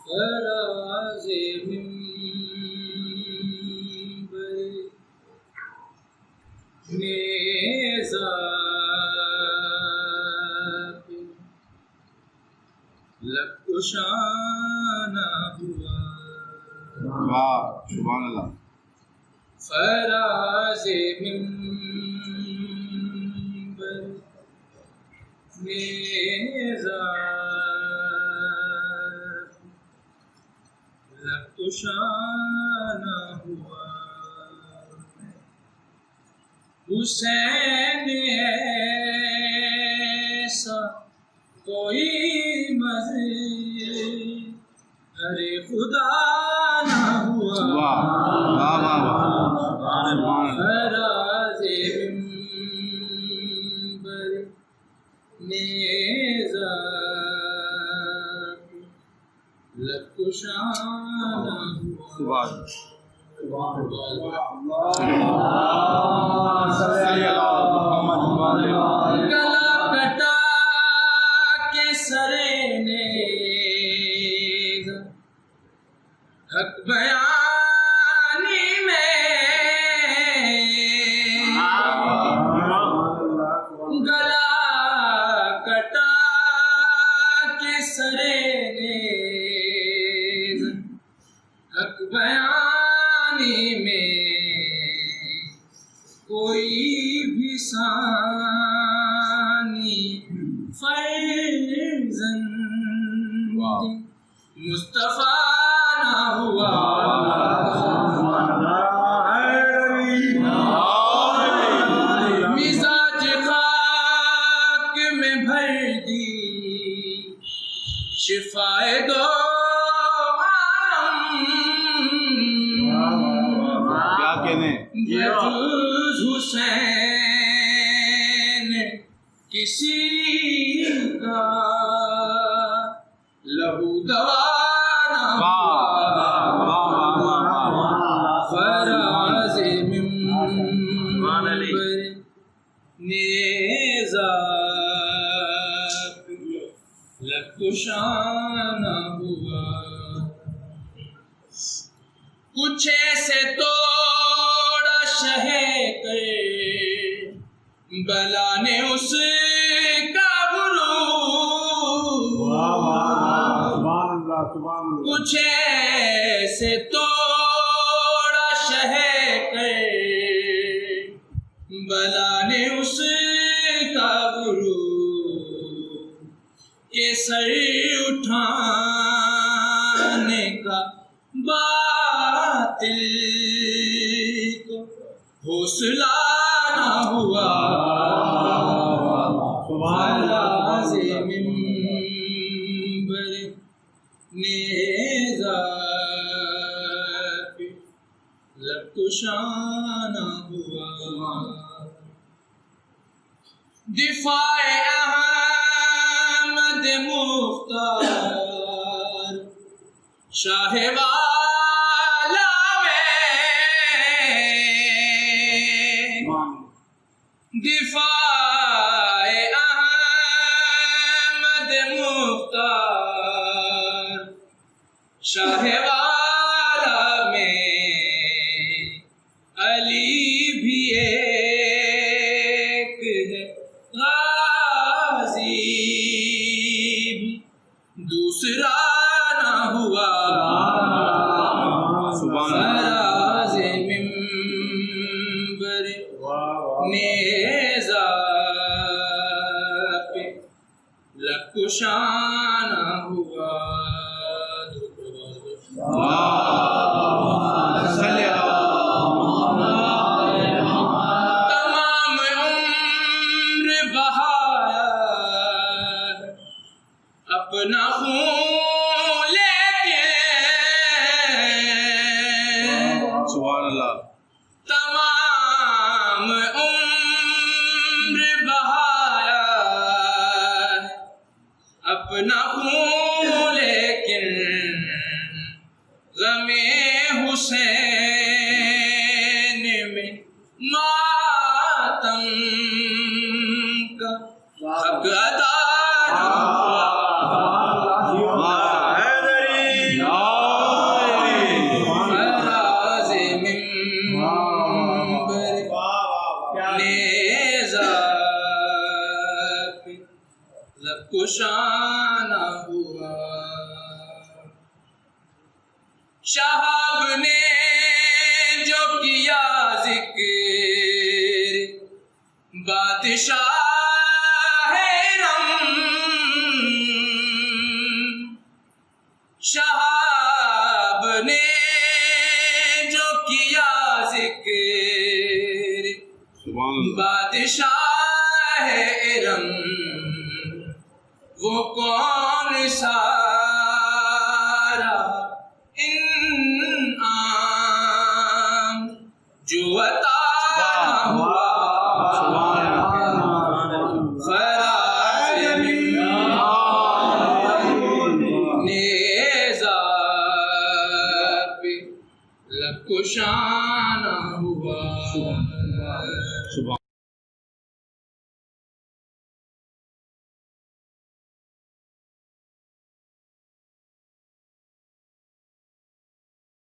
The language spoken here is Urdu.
فراز منبر نیزہ پہ لب کشانہ ہوا. واہ سبحان اللہ. فراز منبر نیزہ لب کشانہ ہوا. حسین ایسا کوئی مظہر خدا نہ ہوا. فراز منبر نیزہ لب کشانہ ہوا. گلا کٹا کے سرے نیزہ حق بیانی میں. گلا کٹا کے سرے نیزہ حق بیانی میں. کوئی بھی ثانی فرزند مصطفیٰ نہ ہوا. مزاج خاک میں بھر دی شفائے دو یجوز حسین کسی کا لہو دوا نہ ہوا. فراز منبر نیزہ لب کشانہ ہوا. کچھ ایسے توڑا شہ کر بلا نے اس کا غرور. کچھ ایسے توڑا شہ کر بلا نے اس کا غرور کہ سر اٹھانے کا باطل کو حوصلہ نہ ہوا. فراز منبر نیزہ پہ لب کشانہ ہوا. دفاع احمد مختار شاہ والا میں. دفاع احمد مختار شاہ والا میں. علی بھی ایک ہے غازی بھی دوسرا نہ ہوا. فراز منبر نیزہ پہ لب کشانہ ہوا. تمام عمر بہایا اپنا خون لے کے. سبحان اللہ. تمام عمر بہایا اپنا خون لیکن غم حسین میں لب کشانہ ہوا. شہاب نے جو کیا ذکر بادشاہ رم، شہاب نے جو کیا ذکر بادشاہ ارم، وہ کون سارا انعام جو عطا ہوا فراز نیزہ پہ لب کشانہ ہوا.